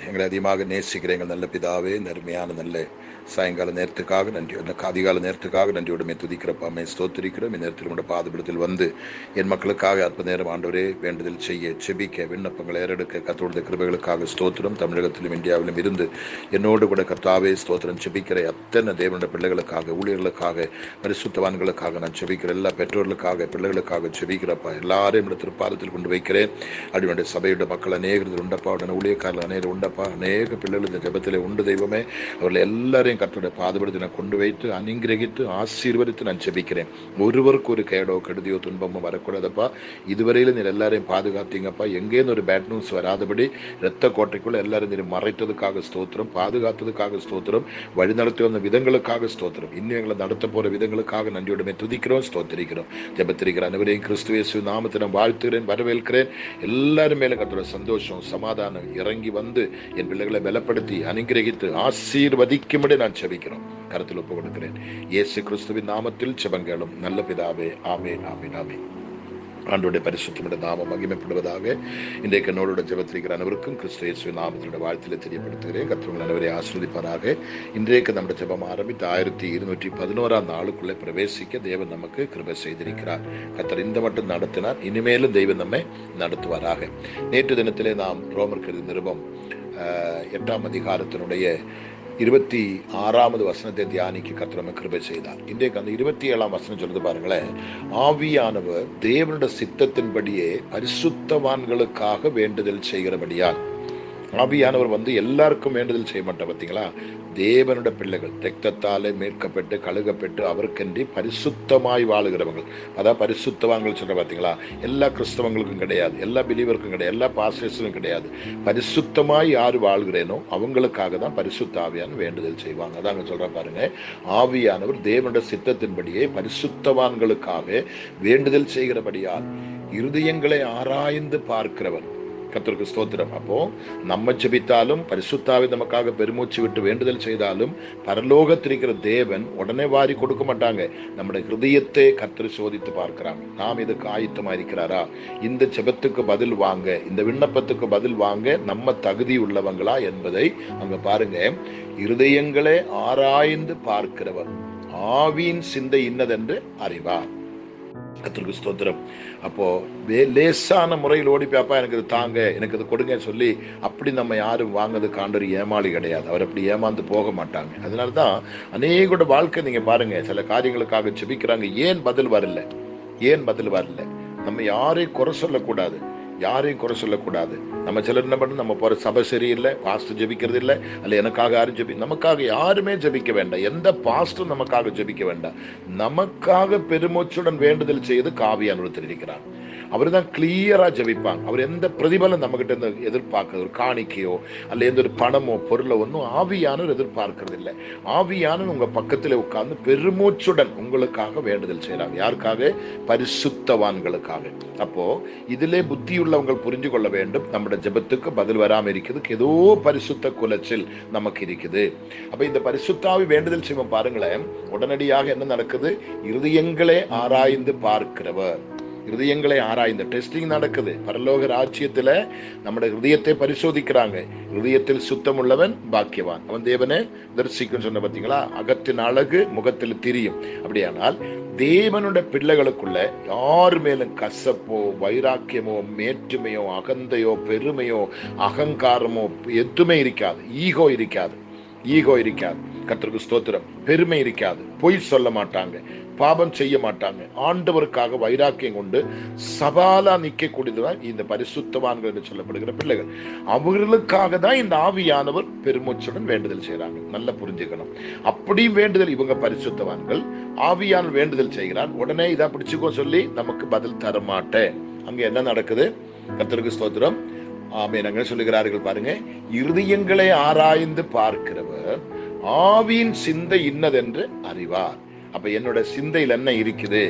எங்களை அதிகமாக நேசிக்கிற எங்கள் நல்ல பிதாவே, நன்மையான நல்ல சாயங்கால நேரத்துக்காக நன்றி, அதிகால நேரத்துக்காக நன்றியோடுமே துதிக்கிறப்பாமே ஸ்தோத்திரிக்கிறோம். இந்நேரத்தில் உடைய பாதபீடத்தில் வந்து என் மக்களுக்காக அற்ப நேரம் ஆண்டவரே வேண்டுதல் செய்ய, செபிக்க, விண்ணப்பங்களை ஏறெடுக்க கர்த்தருடைய கிருபைகளுக்காக ஸ்தோத்திரம். தமிழகத்திலும் இந்தியாவிலும் இருந்து என்னோடு கூட கர்த்தாவே ஸ்தோத்திரம் செபிக்கிற அத்தனை தேவனுடைய பிள்ளைகளுக்காக, ஊழியர்களுக்காக, பரிசுத்தவான்களுக்காக நான் செபிக்கிற எல்லா பெற்றோர்களுக்காக, பிள்ளைகளுக்காக செபிக்கிறப்பா. எல்லாரையும் திருப்பாதத்தில் கொண்டு வைக்கிறேன். அப்படினுடைய சபையுடைய மக்கள் அநேகர்கள் உண்டப்பா, உடனே ஊழியக்காரர்கள் அநேகர் உண்டப்பா, அநேக பிள்ளைகள் இந்த ஜபத்திலே உண்டு தெய்வமே. அவர்கள் எல்லாரையும் கர்த்தருடைய பாதபடுத்தி நான் கொண்டு வைத்து அனுங்கிரகித்து ஆசீர்வதித்து நான் செபிக்கிறேன். ஒருவருக்கு ஒரு கேடோ கெடுதியோ துன்பமோ வரக்கூடாதப்பா. இதுவரையிலும் நீர் எல்லாரையும் பாதுகாத்தீங்கப்பா. எங்கேன்னு ஒரு பேட் நியூஸ் வராதபடி இரத்த கோட்டைக்குள்ள எல்லாரும் நீர் மறைத்ததுக்காக ஸ்தோத்திரம், பாதுகாத்ததுக்காக ஸ்தோத்திரம், வழிநடத்தி வந்த விதங்களுக்காக ஸ்தோத்திரம், இன்னும் எங்களை நடத்த போற விதங்களுக்காக நன்றியோடுமே துதிக்கிறோம், ஸ்தோத்திரிக்கிறோம். ஜெபத்திரிக்கிற அனைவரையும் கிறிஸ்து இயேசு நாமத்தை நான் வாழ்த்துகிறேன், வரவேற்கிறேன். எல்லாரும் மேல கர்த்தருடைய சந்தோஷம், சமாதானம் இறங்கி வந்து என் பிள்ளைகளை பலப்படுத்தி அனுகிரகித்து ஆசீர்வதிக்கும்படி நான் செபிக்கிறோம். கருத்தில் ஒப்பு கொடுக்கிறேன். இயேசு கிறிஸ்துவின் நாமத்தில் செபங்களும் நல்ல பிதாவே, ஆமென், ஆமென், ஆமென். ஆண்டோடைய பரிசுத்தமுடைய நாமம் மகிமைப்படுவதாக. இன்றைக்கு என்னோட ஜெபத்திரிக்கிற அனைவருக்கும் கிறிஸ்து இயேசுவின் நாமத்தினுடைய வாழ்த்தில தெரியப்படுத்துகிறேன். கர்த்தர் அனைவரை ஆசீர்வதிப்பாராக. இன்றைக்கு நம்முடைய ஜெபம் ஆரம்பித்து 1211 நாளுக்குள்ளே பிரவேசிக்க தேவன் நமக்கு கிருபை செய்திருக்கிறார். கர்த்தர் இந்த மட்டும் நடத்தினார், இனிமேலும் தெய்வம் நம்மை நடத்துவாராக. நேற்று தினத்திலே நாம் ரோமர் நிருபம் 8ஆம் அதிகாரத்தினுடைய 26வது வசனத்தை தியானிக்க கர்த்தர் நமக்கு கிருபை செய்தார். இன்றைக்கு அந்த 27ஆம் வசனம் சொல்லுது பாருங்களேன். ஆவியானவர் தேவனுடைய சித்தத்தின்படியே பரிசுத்தவான்களுக்காக வேண்டுதல் செய்கிறபடியால். ஆவியானவர் எல்லாருக்கும் வேண்டுதல் செய்ய மாட்டார். பார்த்தீங்களா? தேவனுடைய பிள்ளைகள் இரத்தத்தாலே மீட்கப்பட்டு கழுகப்பட்டு அவருக்கென்றி பரிசுத்தமாய் வாழுகிறவங்க, அதான் பரிசுத்தவான்கள் சொல்ற. பார்த்தீங்களா? எல்லா கிறிஸ்தவங்களுக்கும் கிடையாது, எல்லா பிலீவருக்கும் கிடையாது, எல்லா பாஸ்டர்ஸுக்கும் கிடையாது. பரிசுத்தமாய் யார் வாழ்கிறேனோ அவங்களுக்காக தான் பரிசுத்த ஆவியான வேண்டுதல் செய்வாங்க. அதாங்க சொல்ற பாருங்க. ஆவியானவர் தேவனுடைய சித்தத்தின்படியே பரிசுத்தவான்களுக்காக வேண்டுதல் செய்கிறபடியால் இருதயங்களை ஆராய்ந்து பார்க்கிறவர். கர்த்தருக்கு ஸ்தோத்திரம். அப்போ நம்ம ஜெபித்தாலும் பரிசுத்தாவி நமக்காக பெருமூச்சு விட்டு வேண்டுதல் செய்தாலும் பரலோகத்திருக்கிற தேவன் உடனே வாரி கொடுக்க மாட்டாங்க. நம்முடைய ஹிருதயத்தை கர்த்தர் சோதித்து பார்க்கிறாங்க. நாம் இதுக்கு ஆயத்தமா இருக்கிறாரா? இந்த ஜெபத்துக்கு பதில் வாங்க, இந்த விண்ணப்பத்துக்கு பதில் வாங்க நம்ம தகுதி உள்ளவங்களா என்பதை அங்க பாருங்க. இருதயங்களே ஆராய்ந்து பார்க்கிறவர் ஆவியின் சிந்தை இன்னதென்று அறிவார். கர்த்தருக்கு ஸ்தோத்திரம். அப்போ லேசான முறையில் ஓடி பாப்பா எனக்கு இது தாங்க, எனக்கு இது கொடுங்க சொல்லி அப்படி நம்ம யாரும் வாங்கிறது ஆண்டவர் ஏமாளி கிடையாது. அவர் அப்படி ஏமாந்து போக மாட்டாங்க. அதனாலதான் அநேகோட வாழ்க்கை நீங்க பாருங்க, சில காரியங்களுக்காக ஜெபிக்கிறாங்க, ஏன் பதில் வரல, ஏன் பதில் வரல. நம்ம யாரையும் குறை சொல்லக்கூடாது, யாரையும் குறை சொல்லக்கூடாது. நம்ம சிலர் என்ன பண்ண, நம்ம போற சபை சரியில்லை, பாஸ்டர் ஜெபிக்கிறது இல்லை, அல்ல எனக்காக யாரும் நமக்காக யாருமே ஜெபிக்க வேண்டாம். எந்த பாஸ்டரும் நமக்காக ஜெபிக்க வேண்டாம். நமக்காக பெருமூச்சுடன் வேண்டுதல் செய்து ஆவியானவர் இருக்கிறார். அவர் தான் கிளியரா ஜெபிப்பாங்க. அவர் எந்த பிரதிபலம் நம்ம கிட்ட இருந்து எதிர்பார்க்கறது, ஒரு காணிக்கையோ அல்ல எந்த ஒரு பணமோ பொருளோ ஒன்றும் ஆவியானவர் எதிர்பார்க்கறது இல்லை. ஆவியானவர் உங்க பக்கத்துல உட்கார்ந்து பெருமூச்சுடன் உங்களுக்காக வேண்டுதல் செய்யறாங்க. யாருக்காக? பரிசுத்தவான்களுக்காக. அப்போ இதிலே புத்தியுள்ளவங்க புரிஞ்சு கொள்ள வேண்டும், நம்முடைய ஜெபத்துக்கு பதில் வராம இருக்கிறதுக்கு ஏதோ பரிசுத்த குலைச்சல் நமக்கு இருக்குது. அப்ப இந்த பரிசுத்தாவி வேண்டுதல் செய்வோம் பாருங்களேன். உடனடியாக என்ன நடக்குது? இருதயங்களே ஆராய்ந்து பார்க்கிறவர். இருதயங்களை ஆராய்ந்த டெஸ்டிங் நடக்குது. பரலோக ராஜ்யத்துல நம்முடைய ஹிருதயத்தை பரிசோதிக்கிறாங்க. ஹிருதயத்தில் சுத்தம் உள்ளவன் பாக்கியவான், அவன் தேவனை தரிசிக்கும் சொன்ன. பார்த்தீங்களா? அகத்தின் அழகு முகத்தில் தெரியும். அப்படியானால் தேவனுடைய பிள்ளைகளுக்குள்ள யார் மேலும் கசப்போ வைராக்கியமோ மேற்றுமையோ அகந்தையோ பெருமையோ அகங்காரமோ எதுவுமே இருக்காது. ஈகோ இருக்காது, ஈகோ இருக்காது. கர்த்தருக்கு ஸ்தோத்திரம். பெருமை இருக்காது, பொய் சொல்ல மாட்டாங்க, பாவம் செய்ய மாட்டாங்க. ஆண்டவருக்காக வைராக்கியம் கொண்டு சவாலா நிற்கக்கூடியதுதான் இந்த பரிசுத்தவான்கள் என்று சொல்லப்படுகிற பிள்ளைகள். அவர்களுக்காக தான் இந்த ஆவியானவர் பெருமூச்சுடன் வேண்டுதல் செய்யறாங்க. நல்லா புரிஞ்சுக்கணும். அப்படியும் வேண்டுதல், இவங்க பரிசுத்தவான்கள், ஆவியானவர் வேண்டுதல் செய்கிறார். உடனே இதை பிடிச்சுக்கோ சொல்லி நமக்கு பதில் தர மாட்டேன். அங்க என்ன நடக்குது? கர்த்தருக்கு ஸ்தோத்திரம். ஆமென். சொல்லுகிறார்கள் பாருங்க. இருதயங்களை ஆராய்ந்து பார்க்கிறவர் ஆவியின் சிந்தை இன்னதென்று அறிவார். அப்ப என்னோட சிந்தையில் என்ன இருக்குது,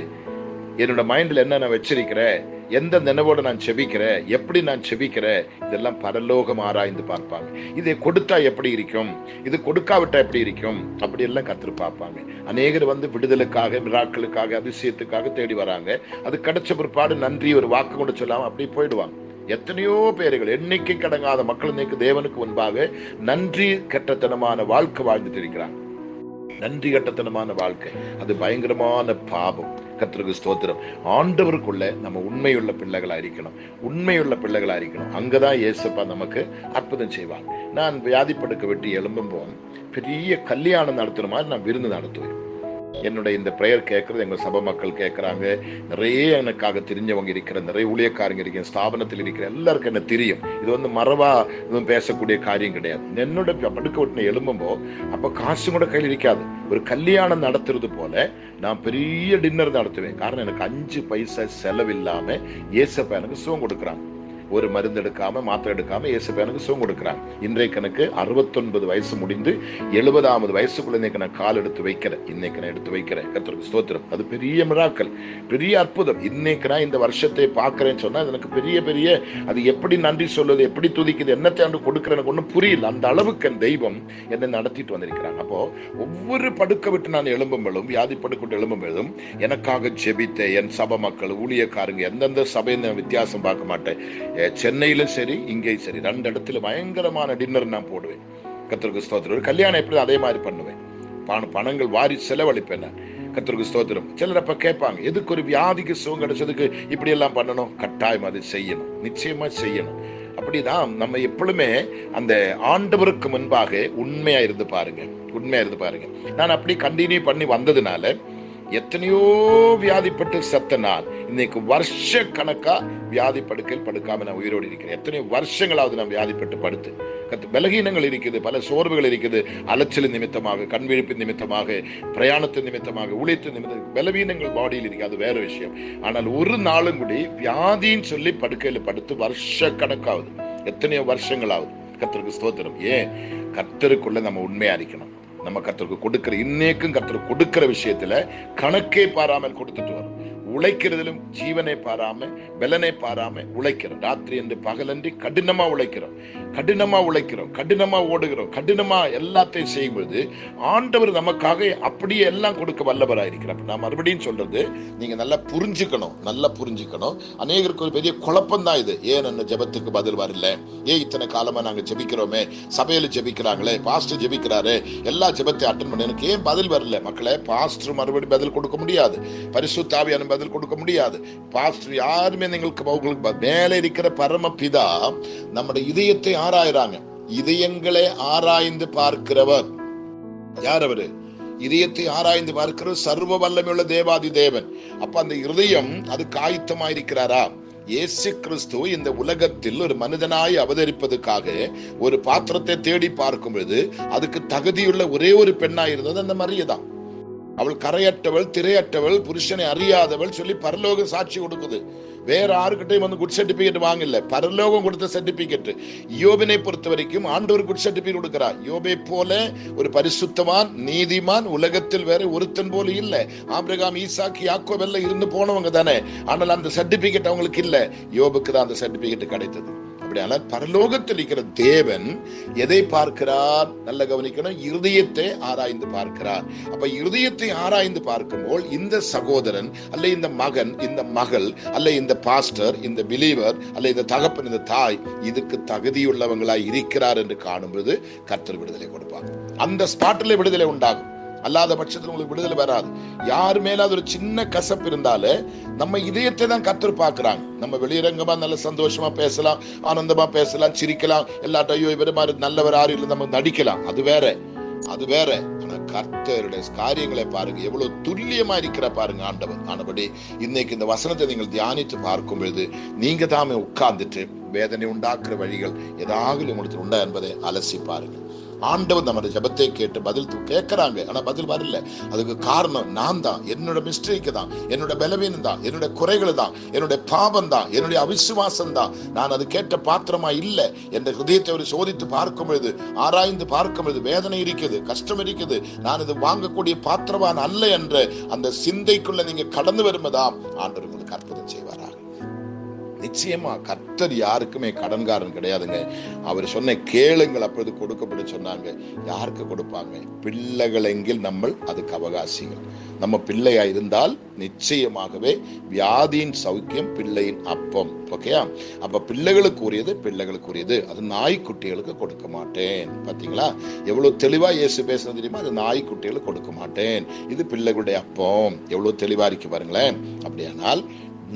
என்னோட மைண்ட்ல என்ன நான் வச்சிருக்கிறேன், எந்த நினைவோட நான் செபிக்கிறேன், எப்படி நான் செபிக்கிறேன், இதெல்லாம் பரலோகம் ஆராய்ந்து பார்ப்பாங்க. இதை கொடுத்தா எப்படி இருக்கும், இது கொடுக்காவிட்டா எப்படி இருக்கும், அப்படி எல்லாம் கர்த்தர் பார்ப்பாங்க. அநேகர் விடுதலுக்காக, மிராக்களுக்காக, அதிசயத்துக்காக தேடி வராங்க. அது கிடைச்ச பிற்பாடு நன்றி ஒரு வாக்கு கொண்டு சொல்லாம அப்படியே போயிடுவாங்க. எத்தனையோ பேர்கள், எண்ணிக்கை கடங்காத மக்கள் இன்னைக்கு தேவனுக்கு முன்பாக நன்றி கெட்டத்தனமான வாழ்க்கை வாழ்ந்துட்டு இருக்கிறாங்க. நன்றி கட்டத்தனமான வாழ்க்கை அது பயங்கரமான பாவம். கர்த்தருக்கு ஸ்தோத்திரம். ஆண்டவருக்குள்ள நம்ம உண்மையுள்ள பிள்ளைகளா இருக்கணும், உண்மையுள்ள பிள்ளைகளா இருக்கணும். அங்கதான் இயேசுப்பா நமக்கு அற்புதம் செய்வாங்க. நான் வியாதிப்படுக்க விட்டு எழும்பும்போது பெரிய கல்யாணம் நடத்துற மாதிரி நான் விருந்து நடத்துவேன். என்னுடைய இந்த பிரேயர் கேட்கறது எங்க சபை மக்கள் கேட்கறாங்க. நிறைய எனக்காக தெரிஞ்சவங்க இருக்கிற, நிறைய ஊழியக்காரங்க இருக்கிற, ஸ்தாபனத்தில் இருக்கிற எல்லாருக்கும் என்ன தெரியும். இது மறவா இதுவும் பேசக்கூடிய காரியம் கிடையாது. என்னோட படுக்க விட்டு எழும்பும்போ அப்ப காசு கூட கையில் இருக்காது. ஒரு கல்யாணம் நடத்துறது போல நான் பெரிய டின்னர் நடத்துவேன். காரணம் எனக்கு 5 பைசா செலவில்லாம இயேசுப்பா எனக்கு சுகம் கொடுக்குறாங்க. ஒரு மருந்து எடுக்காம, மாத்திரை எடுக்காம இயேசுப்பா எனக்கு சுகம் கொடுக்குறாங்க. இன்றைக்கு எனக்கு 69 வயசு முடிந்து 70வது வயசுக்குள்ள இன்னைக்கு நான் கால் எடுத்து வைக்கிறேன். இன்னைக்கு நான் எடுத்து வைக்கிறேன். கர்த்தருக்கு ஸ்தோத்திரம். அது பெரிய மிராக்கல், பெரிய அற்புதம். இன்னைக்கு நான் இந்த வருஷத்தை பார்க்கிறேன்னு சொன்னா எனக்கு பெரிய பெரிய அது எப்படி நன்றி சொல்லுது, எப்படி துதிக்குது, என்னத்தை ஆண்டு கொடுக்குற எனக்கு ஒன்றும் புரியல. அந்த அளவுக்கு என் தெய்வம் என்னை நடத்திட்டு வந்திருக்கிறாங்க. அப்போ ஒவ்வொரு படுக்க விட்டு நான் எழும்பும்போதும், வியாதி படுக்க விட்டு எழும்பும்போதும் எனக்காக ஜெபித்த என் சபை மக்கள், ஊழியக்காரங்க, எந்தெந்த சபையை வித்தியாசம் பார்க்க மாட்டேன். சென்னையிலும் சரி, இங்கேயும் சரி, 2 இடத்துல பயங்கரமான டின்னர் நான் போடுவேன். கர்த்தருக்கு ஸ்தோத்திரம். ஒரு கல்யாணம் எப்படி அதே மாதிரி பண்ணுவேன். பணங்கள் வாரி செலவழிப்பேன் நான். கர்த்தருக்கு ஸ்தோத்திரம். சிலர் அப்ப கேட்பாங்க, எதுக்கு ஒரு வியாதிக்கு சுகம் கிடைச்சதுக்கு இப்படி எல்லாம் பண்ணணும்? கட்டாயம் அது செய்யணும், நிச்சயமா செய்யணும். அப்படிதான் நம்ம எப்பொழுதுமே அந்த ஆண்டவருக்கு முன்பாக உண்மையா இருந்து பாருங்க, உண்மையா இருந்து பாருங்க. நான் அப்படி கண்டினியூ பண்ணி வந்ததுனால எத்தனையோ வியாதிப்பட்டு செத்த நான் இன்னைக்கு வருஷ கணக்கா வியாதி படுக்கையில் படுக்காம நான் உயிரோடு இருக்கிறேன். எத்தனையோ வருஷங்களாவது நான் வியாதிப்பட்டு படுத்து பலகீனங்கள் இருக்குது, பல சோர்வுகள் இருக்குது. அலைச்சல் நிமித்தமாக, கண்விழிப்பு நிமித்தமாக, பிரயாணத்தின் நிமித்தமாக, ஊழியத்தின் நிமித்தமாக பலவீனங்கள் பாடியில் இருக்கு. அது வேற விஷயம். ஆனால் ஒரு நாளும் கூடி வியாதின்னு சொல்லி படுக்கையில் படுத்து வருஷ கணக்காவது, எத்தனையோ வருஷங்களாவது. கர்த்தருக்கு ஸ்தோத்திரம். ஏன்? கர்த்தருக்குள்ள நம்ம உண்மையா இருக்கணும். நம்ம கர்த்தருக்கு கொடுக்கிற, இன்னைக்கும் கர்த்தருக்கு கொடுக்கிற விஷயத்துல கணக்கே பாராமல் கொடுத்துட்டு வரும். உழைக்கிறதிலும் ஜீவனை பாராம, பலனை பாராம உழைக்கிறோம். ராத்திரி என்று பகலன்றி கடினமா உழைக்கிறோம், கடினமா உழைக்கிறோம், கடினமா ஓடுகிறோம், கடினமா எல்லாத்தையும் செய்யும்போது ஆண்டவர் நமக்காக அப்படியே எல்லாம் கொடுக்க வல்லவராயிருக்கிறார். நான் மறுபடியும் சொல்றது, நீங்க நல்லா புரிஞ்சுக்கணும், நல்லா புரிஞ்சுக்கணும். அநேகருக்கு ஒரு பெரிய குழப்பம் தான் இது. ஏன் என்ன ஜெபத்துக்கு பதில் வரல? ஏன் இத்தனை காலமா நாங்க ஜெபிக்கிறோமே, சபையில ஜெபிக்கிறாங்களே, பாஸ்டர் ஜெபிக்கிறாரு, எல்லா ஜெபத்தை அட்டன் பண்ண எனக்கு ஏன் பதில் வரல? மக்களே, பாஸ்டர் மறுபடியும் பதில் கொடுக்க முடியாது, பரிசுத்த ஆவியானவர் பதில் கொடுக்க முடியாது. பாஸ்டர் யாருமே உங்களுக்கு மேலே இருக்கிற பரமபிதா நம்முடைய இதயத்தை ஆராய்றாங்க. இதயங்களை ஆராய்ந்து பார்க்கிறவர் யார்? அவரு இதயத்தை ஆராய்ந்து பார்க்கிறவர் சர்வ வல்லமையுள்ள தேவாதி தேவன். அப்ப அந்த இதயம் அதுக்கு ஆயத்தமாயிருக்கிறாரா? இயேசு கிறிஸ்து இந்த உலகத்தில் ஒரு மனிதனாய் அவதரிப்பதற்காக ஒரு பாத்திரத்தை தேடி பார்க்கும் பொழுது அதுக்கு தகுதியுள்ள ஒரே ஒரு பெண்ணாய் இருந்தது அந்த மரியதான். அவள் கரையற்றவள், திரையற்றவள், புருஷனை அறியாதவள் சொல்லி பரலோகம் சாட்சி கொடுக்குது. வேற யாருக்கிட்டையும் குட் சர்டிபிகேட் வாங்கல, பரலோகம் கொடுத்த சர்டிபிகேட். யோபினை பொறுத்த வரைக்கும் ஆண்டவர் குட் சர்டிபிகேட் கொடுக்கிறார். யோபை போல ஒரு பரிசுத்தவான், நீதிமான் உலகத்தில் வேற ஒருத்தன் போல இல்ல. ஆபிரகாம், ஈசாக்கு, யாக்கோபு எல்லாம் இருந்து போனவங்க தானே. ஆனால் அந்த சர்டிபிகேட் அவங்களுக்கு இல்ல. யோபுக்கு தான் அந்த சர்டிபிகேட் கிடைத்தது. அப்படியானால் பரலோகத்தில் இருக்கிற தேவன் எதை பார்க்கிறார்? நல்ல கவனிக்கணும். இருதயத்தை ஆராய்ந்து பார்க்கிறார். அப்ப இருதயத்தை ஆராய்ந்து பார்க்கும்போது இந்த சகோதரன் அல்ல இந்த மகன், இந்த மகள் அல்ல இந்த பாஸ்டர், இந்த பிலீவர் அல்ல இந்த தகப்பன், இந்த தாய் இதுக்கு தகுதியுள்ளவங்களாய் இருக்கிறார் என்று காணும்போது கர்த்தர் விடுதலை கொடுப்பார். அந்த ஸ்பாட்டிலே விடுதலை உண்டாகும். அல்லாத பட்சத்தில் உங்களுக்கு விடுதலை வராது. யார் மேல அது ஒரு சின்ன கசப்பு இருந்தாலே நம்ம இதயத்தை தான் கர்த்தர் பார்க்கிறாங்க. நம்ம வெளியரங்கமா நல்ல சந்தோஷமா பேசலாம், ஆனந்தமா பேசலாம், சிரிக்கலாம், எல்லாட்டையும் இவரு மாதிரி நல்லவர் யாரும் இல்லை நம்ம நடிக்கலாம். அது வேற, அது வேற. ஆனா கர்த்தருடைய காரியங்களை பாருங்க, எவ்வளவு துல்லியமா இருக்கிற பாருங்க ஆண்டவர். ஆனபடி இன்னைக்கு இந்த வசனத்தை நீங்கள் தியானித்து பார்க்கும் பொழுது நீங்க தாமே உட்கார்ந்துட்டு வேதனை உண்டாக்குற வழிகள் ஏதாவது உங்களுக்கு உண்டா என்பதை அலசி பாருங்க. ஆண்டவர் நம்முடைய ஜெபத்தை கேட்டு பதில் கேட்கிறாங்க, ஆனா பதில் வரல. அதுக்கு காரணம் நான் தான், என்னோட மிஸ்டேக் தான், என்னோட பலவீனம் தான், என்னோட குறைகள் தான், என்னுடைய பாவம் தான், என்னுடைய அவிசுவாசம் தான். நான் அது கேட்ட பாத்திரமா இல்லை. என்ற ஹிருதயத்தை ஒரு சோதித்து பார்க்கும் பொழுது, ஆராய்ந்து பார்க்கும் பொழுது வேதனை இருக்குது, கஷ்டம் இருக்குது, நான் இது வாங்கக்கூடிய பாத்திரவான் அல்ல என்ற அந்த சிந்தைக்குள்ள நீங்க கடந்து வருவதாம் ஆண்டவர் உங்களுக்கு அற்புதம் செய்வாராக. நிச்சயமா கர்த்தர் யாருக்குமே கடன்காரன் கிடையாதுங்க. அவர் சொன்ன கேளுங்கள் அப்பொழுது கொடுக்கப்படும் சொன்னாங்க. யாருக்கு கொடுப்பாங்க? பிள்ளைகள் எங்கில் நம்ம அதுக்கு அவகாசிகள். நம்ம பிள்ளையா இருந்தால் நிச்சயமாகவே வியாதியின் சௌக்கியம் பிள்ளையின் அப்பம். ஓகேயா? அப்ப பிள்ளைகளுக்குரியது அது நாய்க்குட்டிகளுக்கு கொடுக்க மாட்டேன். பாத்தீங்களா எவ்வளவு தெளிவா இயேசு பேசுறது தெரியுமா? அது நாய்க்குட்டிகளுக்கு கொடுக்க மாட்டேன், இது பிள்ளைகளுடைய அப்பம். எவ்வளவு தெளிவா இருக்கு பாருங்களேன். அப்படியானால்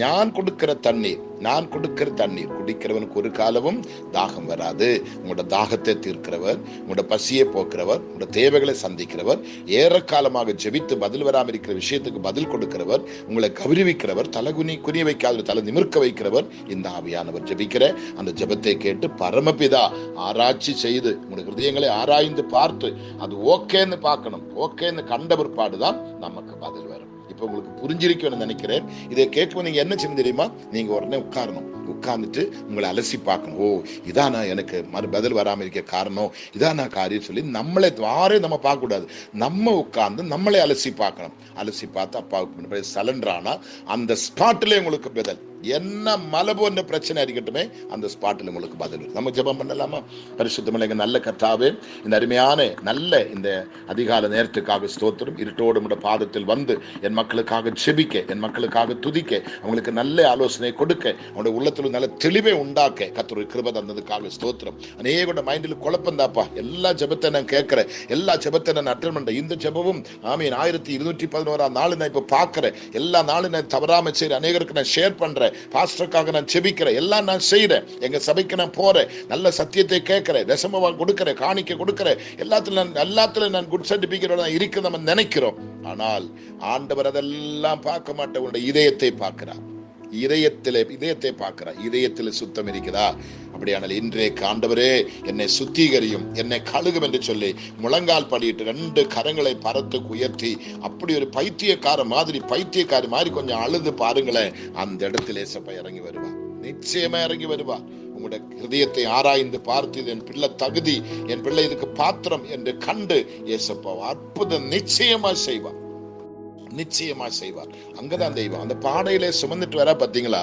நான் கொடுக்கிற தண்ணீர் குடிக்கிறவனுக்கு ஒரு காலமும் தாகம் வராது. உங்களோட தாகத்தை தீர்க்கிறவர், உங்களோட பசியை போக்குறவர், உங்களோட தேவைகளை சந்திக்கிறவர், ஏறக்காலமாக ஜெபித்து பதில் வராமல் இருக்கிற விஷயத்துக்கு பதில் கொடுக்கிறவர், உங்களை கௌரவிக்கிறவர், தலை குனிய வைக்காத தலை நிமிர்க்க வைக்கிறவர் இந்த ஆவியானவர். ஜெபிக்கிற அந்த ஜெபத்தை கேட்டு பரமபிதா ஆராய்ச்சி செய்து உங்களுடைய ஹிருதயங்களை ஆராய்ந்து பார்த்து அது ஓகேன்னு பார்க்கணும். ஓகேன்னு கண்ட பிற்பாடுதான் நமக்கு பதில் வரும். இப்ப உங்களுக்கு புரிஞ்சிருக்கும்னு நினைக்கிறேன். இதை கேட்கும் நீங்க என்ன செய்ய தெரியுமா? நீங்க உடனே உட்கார்ந்துட்டு உங்களை அலசி பார்க்கணும். ஓ, இதான் எனக்கு பதில் வராம இருக்க காரணம், இதான் நான் காரியம் சொல்லி நம்மளே நம்ம பார்க்க கூடாது. நம்ம உட்கார்ந்து நம்மளே அலசி பார்க்கணும். அலசி பார்த்து அப்பாவுக்கு சலண்டர் ஆனா அந்த ஸ்பாட்டிலே உங்களுக்கு பதில். என்ன மலை போன்ற பிரச்சனை இருக்கட்டுமே அந்த ஸ்பாட்டில் உங்களுக்கு பதில். நம்ம ஜெபம் பண்ணலாமா? பரிசுத்தமில்லை நல்ல கர்த்தாவே, இந்த அருமையான நல்ல இந்த அதிகால நேரத்துக்காக ஸ்தோத்திரம். இருட்டோடு பாதத்தில் வந்து என் மக்களுக்காக ஜெபிக்க, என் மக்களுக்காக துதிக்க, அவங்களுக்கு நல்ல ஆலோசனை கொடுக்க, அவனுடைய உள்ளத்தில் நல்ல தெளிவை உண்டாக்க கர்த்தருடைய கிருபை தந்ததுக்காக ஸ்தோத்திரம். அநேகோட மைண்டில் குழப்பம் தாப்பா. எல்லா ஜெபத்தை நான் கேட்கிறேன், எல்லா ஜெபத்தை நான் அட்டெண்ட் பண்றேன். இந்த ஜெபமும் ஆமீன் 1211 நாள் நான் இப்ப பார்க்கிறேன். எல்லா நாளும் நான் தவறாம செய்றேன். அநேகருக்கு நான் ஷேர் பண்றேன். பாஸ்டருக்காக நான் ஜெபிக்கிறேன். எல்லாம் நான் செய்யறேன். எங்க சபைக்கு நான் போறேன். நல்ல சத்தியத்தை கேட்கிறேன். தசமபாகம் கொடுக்கிறேன். காணிக்கை கொடுக்கிறேன். எல்லாத்துல நான் குட் சர்டிபிகேட் இருக்கு நம்ம நினைக்கிறோம். ஆனால் ஆண்டவர் அதெல்லாம் பார்க்க மாட்டேன். உன்னுடைய இதயத்தை பார்க்கிறார். இதயத்தை பார்க்கிறார். இதயத்தில் சுத்தம் இருக்குதா? அப்படியானால் இன்றைக்கு ஆண்டவரே என்னை சுத்திகரியும், என்னை கழுகும் என்று சொல்லி முழங்கால் படியிட்டு 2 கரங்களை பரத்துக்கு உயர்த்தி அப்படி ஒரு பைத்தியக்காரி மாதிரி கொஞ்சம் அழுது பாருங்களேன். அந்த இடத்துல ஏசப்பா இறங்கி வருவார். நிச்சயமா இறங்கி வருவார். உங்களுடைய ஹிருதயத்தை ஆராய்ந்து பார்த்து என் பிள்ளை தகுதி, என் பிள்ளை இதுக்கு பாத்திரம் என்று கண்டு ஏசப்பா அற்புதம் நிச்சயமா செய்வார். அங்கதான் தெய்வம். அந்த பாடையிலே சுமந்துட்டு வர பாத்தீங்களா?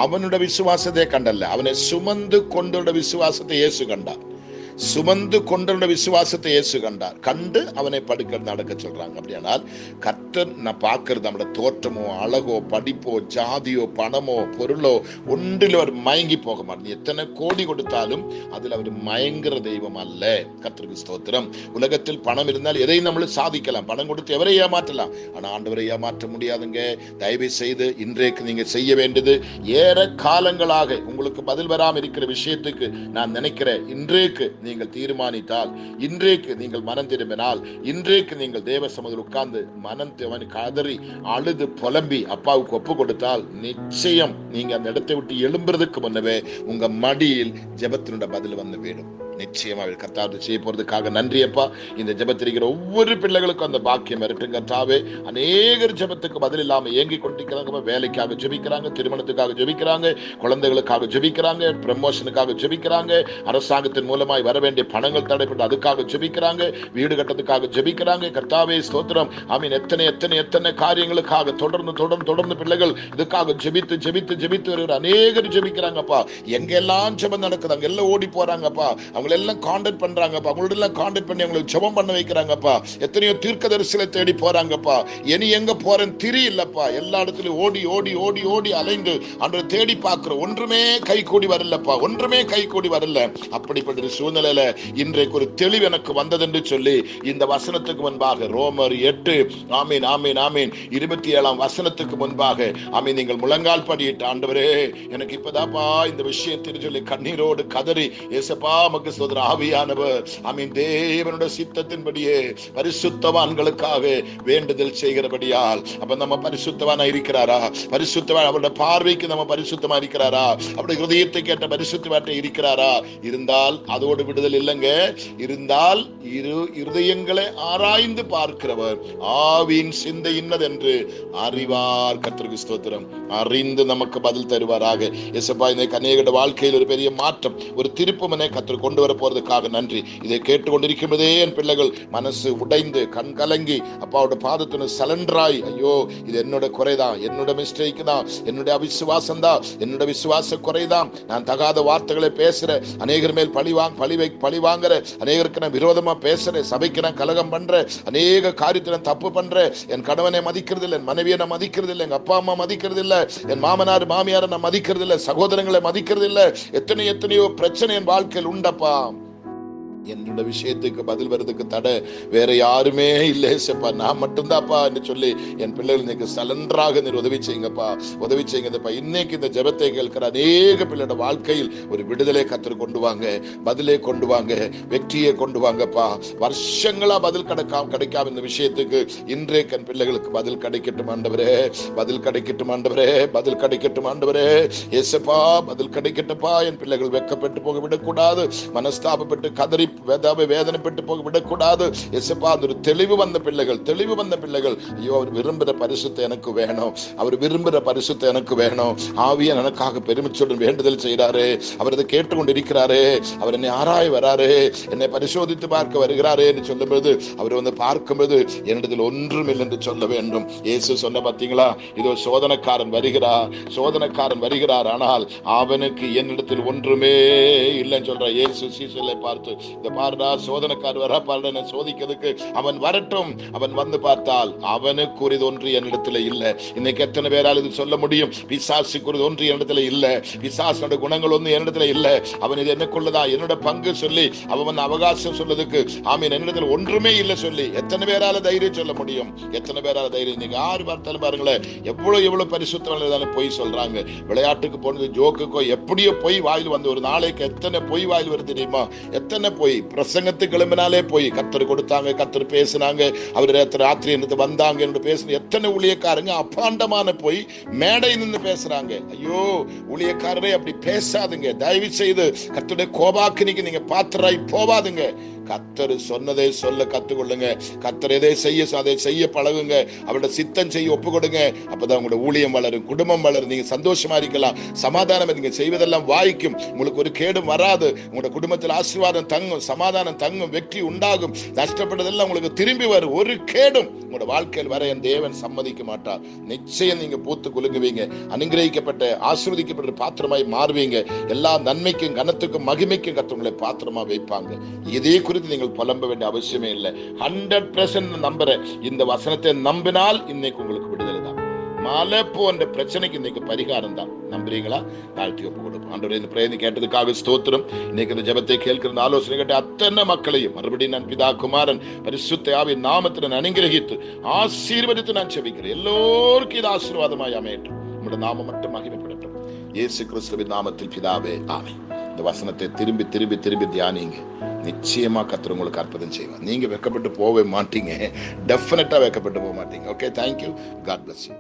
அவனோட விசுவாசத்தை கண்டல்ல, அவனை சுமந்து கொண்டோட விசுவாசத்தை இயேசு கண்டார். சுமந்து கொண்ட விசுவாசத்தை இயேசு கண்டு அவனை படுக்க நடக்க சொல்றாங்க. அப்படியானால் கர்த்தர் நான் பார்க்கறது நம்மளோட தோற்றமோ அழகோ படிப்போ ஜாதியோ பணமோ பொருளோ ஒன்றில் அவர் மயங்கி போக மாட்டேன். எத்தனை கோடி கொடுத்தாலும் அதில் அவர் மயங்குற தெய்வம் அல்ல. கர்த்தருக்கு ஸ்தோத்திரம். உலகத்தில் பணம் இருந்தால் எதையும் நம்மளும் சாதிக்கலாம். பணம் கொடுத்து எவரை ஏமாற்றலாம். ஆனா ஆண்டவரை ஏமாற்ற முடியாதுங்க. தயவு செய்து இன்றைக்கு நீங்க செய்ய வேண்டியது, ஏற காலங்களாக உங்களுக்கு பதில் வராமல் இருக்கிற விஷயத்துக்கு நான் நினைக்கிறேன், இன்றைக்கு நீங்கள் தீர்மானித்தால், இன்றைக்கு நீங்கள் மனம் திரும்பினால், இன்றைக்கு நீங்கள் தேவ சமூகத்தில் உட்கார்ந்து மனம் கதறி அழுது புலம்பி அப்பாவுக்கு ஒப்பு கொடுத்தால் நிச்சயம் நீங்க அந்த இடத்தை விட்டு எழும்புறதுக்கு முன்னவே உங்க மடியில் ஜெபத்தினுடைய பதில் வந்து வேணும். நிச்சயமா கர்த்தாவை செய்ய போறதுக்காக நன்றி அப்பா. இந்த ஜெபத்திருக்கிற ஒவ்வொரு பிள்ளைகளுக்கும் அந்த பாக்கியம் வரட்டும் கர்த்தாவே. அநேகர் ஜெபத்துக்கு பதில் இல்லாம ஏங்கி கொண்டிருக்கிறாங்க. வேலைக்காக ஜெபிக்கிறாங்க, திருமணத்துக்காக ஜெபிக்கிறாங்க, குழந்தைகளுக்காக ஜெபிக்கிறாங்க, ப்ரமோஷனுக்காக ஜெபிக்கிறாங்க, அரசாங்கத்தின் மூலமாய் வர வேண்டிய பணங்கள் தடைப்பட்டு அதுக்காக ஜெபிக்கிறாங்க, வீடு கட்டத்துக்காக ஜெபிக்கிறாங்க. கர்த்தாவே ஸ்தோத்திரம். ஆமீன். எத்தனை காரியங்களுக்காக தொடர்ந்து பிள்ளைகள் இதுக்காக ஜெபித்து அநேகர் ஜெபிக்கிறாங்கப்பா. எங்கெல்லாம் ஜெபம் நடக்குது அங்கெல்லாம் ஓடி போறாங்கப்பா. அவங்களெல்லாம் கான்டாக்ட் பண்றாங்கப்பா. அவங்களோட எல்லாம் கான்டாக்ட் பண்ணி அவங்களுக்கு ஜெபம் பண்ண வைக்கிறாங்கப்பா. எத்தனையோ தீர்க்கதரிசிகளை தேடி போறாங்கப்பா. இனி எங்க போறேன்னு தெரியலப்பா. எல்லா இடத்துலயும் ஓடி அலைந்து அன்று தேடி பார்க்கிறோம். ஒன்றுமே கை கூடி வரல. அப்படிப்பட்ட சூழ்நிலையில இன்றைக்கு ஒரு தெளிவு எனக்கு வந்தது என்று சொல்லி இந்த வசனத்துக்கு முன்பாக ரோமர் 8 ஆமீன் 27 வசனத்துக்கு முன்பாக ஆமீன் நீங்கள் முழங்கால் படியிட்டு, ஆண்டவரே எனக்கு இப்பதாப்பா இந்த விஷயம் தெரிஞ்சு சொல்லி கண்ணீரோடு கதறி ஏசப்பா மக்கு சோதர ஆவியானவர் ஆமீன் தேவனுடைய சித்தத்தின்படியே பரிசுத்தவான்களுக்காக வேண்டுதல் செய்கிறபடியால் அப்ப நம்ம பரிசுத்தவானா இருக்கிறாரா? பரிசுத்தவான் அவருடைய பார்வைக்கு நம்ம பரிசுத்தமா இருக்கிறாரா? அவருடைய ஹிருதயத்தை கேட்ட பரிசுத்தவாட்டை இருக்கிறாரா? இருந்தால் அதோடு விடுதல் இல்லைங்க. இருந்தால் இருதயங்களை ஆராய்ந்து பார்க்கிறவர் ஆவியின் சிந்தை இன்னதென்று அறிவார். கர்த்தருக்கு ஸ்தோத்திரம். அறிந்து நமக்கு பதில் தருவாராக. இயேசுப்பா இந்த அநேகருடைய வாழ்க்கையில் ஒரு பெரிய மாற்றம், ஒரு திருப்பமனை கர்த்தர் கொண்டு வர போறதுக்காக நன்றி. இதை கேட்டுக்கொண்டிருக்கும்போதே என் பிள்ளைகள் மனசு உடைந்து கண் கலங்கி அப்பாவோட பாதத்தின சலண்டராய், ஐயோ இது என்னோட குறைதான், என்னோட மிஸ்டேக் தான், என்னுடைய அவிசுவாசம் தான், என்னோட விசுவாச குறைதான், நான் தகாத வார்த்தைகளை பேசுற, அநேகர் மேல் பழி வாங்குற, அநேகருக்கு நான் விரோதமா பேசுறேன், சபைக்கு நான் கலகம் பண்ற, அநேக காரியத்தை நான் தப்பு பண்ற, என் கணவனை மதிக்கிறது இல்லை, என் மனைவியை நான் மதிக்கிறது இல்லை, எங்க அப்பா அம்மா மதிக்கிறது இல்லை, என் மாமனார் மாமியாரை நான் மதிக்கிறது இல்லை, சகோதரங்களை மதிக்கிறது இல்லை, எத்தனையோ பிரச்சனை என் வாழ்க்கையில் உண்டப்பா. என்னோட விஷயத்துக்கு பதில் வர்றதுக்கு தடை வேற யாருமே இல்லை ஏசப்பா, நான் மட்டும்தான்ப்பா என்று சொல்லி என் பிள்ளைகள் இன்னைக்கு சலண்டராக நீர் உதவி செய்யுங்கப்பா, உதவி செய்யுங்கப்பா. இன்னைக்கு இந்த ஜெபத்தை கேட்கிற அநேக பிள்ளையோட வாழ்க்கையில் ஒரு விடுதலை கத்தர் கொண்டு வாங்க, பதிலே கொண்டு வாங்க, வெற்றியை கொண்டு வாங்கப்பா. வருஷங்களா பதில் கிடைக்காம இந்த விஷயத்துக்கு இன்றைக்கு என் பிள்ளைகளுக்கு பதில் கிடைக்கட்டும் ஆண்டவரே, பதில் கிடைக்கட்டும் ஆண்டவரே, பதில் கிடைக்கட்டும் ஆண்டவரே ஏசப்பா, பதில் கிடைக்கட்டும்பா. என் பிள்ளைகள் வெட்கப்பட்டு போக விடக்கூடாது, மனஸ்தாபப்பட்டு கதறி வேதனைப்பட்டு போக விடக்கூடாது ஏசப்பா. ஒரு தெளிவு வந்த பிள்ளைகள், ஐயோ அவர் விரும்புகிற பரிசுத்தை எனக்கு வேணும், அவர் விரும்புகிற பரிசுத்தை எனக்கு வேணும், ஆவியன் எனக்காக பெருமிச்சுடன் வேண்டுதல் செய்கிறாரு, அவர் அதை கேட்டுக்கொண்டு இருக்கிறாரு, அவர் என்னை ஆராய் வராரு, என்னை பரிசோதித்து பார்க்க வருகிறாரு என்று சொல்லும்போது, அவர் வந்து பார்க்கும்போது என்னிடத்தில் ஒன்றும் இல்லை என்று சொல்ல வேண்டும். இயேசு சொன்ன பார்த்தீங்களா, இதோ சோதனைக்காரன் வருகிறார், ஆனால் அவனுக்கு என்னிடத்தில் ஒன்றுமே இல்லைன்னு சொல்ற இயேசு சீசலை பார்த்து, இந்த பாருடா சோதனைக்கார் வர பாருட சோதிக்கிறதுக்கு அவன் வரட்டும், அவன் வந்து பார்த்தால் அவனுக்குரியது ஒன்று என்னிடத்துல இல்லை. இன்னைக்கு எத்தனை பேரால் இது சொல்ல முடியும், பிசாசுக்குரியது ஒன்று என்னிடத்துல இல்லை, பிசாசோட குணங்கள் ஒன்று என்னிடத்துல இல்லை, அவன் இது எனக்குள்ளதா என்னோட பங்கு சொல்லி அவன் அவகாசம் சொல்றதுக்கு ஆமீன் என்னிடத்துல ஒன்றுமே இல்லை சொல்லி எத்தனை பேரால தைரியம் சொல்ல முடியும், எத்தனை பேரால தைரியம். நீங்க யாரு பார்த்தாலும் பாருங்களேன், எவ்வளவு பரிசுத்தம் பொய் சொல்றாங்க, விளையாட்டுக்கு போனது ஜோக்குக்கோ எப்படியோ பொய் வாயில் வந்து, ஒரு நாளைக்கு எத்தனை பொய் வாயில் வருது தெரியுமா, எத்தனை பொய் பிரசங்கத்துக்கு கிளம்பினாலே போய் கர்த்தர் கொடுத்தாங்க, கர்த்தர் பேசினாங்க, அவர் ராத்திரி வந்தாங்க என்று பேசின எத்தனை ஊழியக்காரங்க அப்பாண்டமான போய் மேடை நின்று பேசுறாங்க. ஐயோ ஊழியக்காரரே அப்படி பேசாதுங்க, தயவு செய்து கர்த்தருடைய கோபாக்கினிக்கு நீங்க பாத்திராய் போவாதுங்க. கர்த்தர் சொன்னதை சொல்ல கத்துக்கொள்ளுங்க, கர்த்தர் எதை செய்ய அதை செய்ய பழகுங்க, அவரோட சித்தம் செய்ய ஒப்பு கொடுங்க. அப்பதான் உங்களோட ஊழியம் வளரும், குடும்பம் வளரும், நீங்க சந்தோஷமா இருக்கலாம், சமாதானம், நீங்க செய்வதெல்லாம் வாய்க்கும், உங்களுக்கு ஒரு கேடும் வராது, உங்களோட குடும்பத்தில் ஆசீர்வாதம் தங்கும், சமாதானம் தங்கும், வெற்றி உண்டாகும், நஷ்டப்பட்டதெல்லாம் உங்களுக்கு திரும்பி வரும். ஒரு கேடும் உங்களோட வாழ்க்கையில் வர என் தேவன் சம்மதிக்க மாட்டார். நிச்சயம் நீங்க பூத்து குலுங்குவீங்க, அனுகிரகிக்கப்பட்ட ஆசீர்வதிக்கப்பட்ட பாத்திரமாய் மாறுவீங்க, எல்லா நன்மைக்கும் கனத்துக்கும் மகிமைக்கும் கர்த்தர் உங்களை பாத்திரமா வைப்பாங்க. இதே குறித்து நீங்கள் புலம்ப வேண்டிய அவசியமே இல்லை. 100% நம்புற இந்த வசனத்தை நம்பினால் இன்னைக்கு உங்களுக்கு விடுதலை தான், மலை போன்ற பிரச்சனைக்கு இன்னைக்கு பரிகாரம் தான். நம்புறீங்களா? தாழ்த்தி ஒப்பு கொடுப்போம். ஆண்டவரே இந்த பிரேயர் கேட்டதுக்காக ஸ்தோத்திரம். இன்னைக்கு இந்த ஜெபத்தை கேட்கிற ஆலோசனை கேட்ட அத்தனை மக்களையும் மறுபடியும் நான் பிதா குமாரன் பரிசுத்த ஆவியின் நாமத்தில் நான் அனுகிரகித்து ஆசீர்வதித்து நான் ஜெபிக்கிறேன். எல்லோருக்கும் இது ஆசீர்வாதமாய் அமையட்டும், உங்களுடைய நாமம் மட்டும் மகிமைப்படட்டும். இயேசு கிறிஸ்துவின் நாமத்தில் பிதாவே ஆமென். இந்த வசனத்தை திரும்பி திரும்பி திரும்பி தியானிங்க, நிச்சயமா கர்த்தர் உங்களுக்கு அற்புதம் செய்வார். நீங்க வெட்கப்பட்டு போவே மாட்டீங்க, டெஃபினட்டா வெட்கப்பட்டு போக மாட்டீங்க. Okay, thank you, God bless you.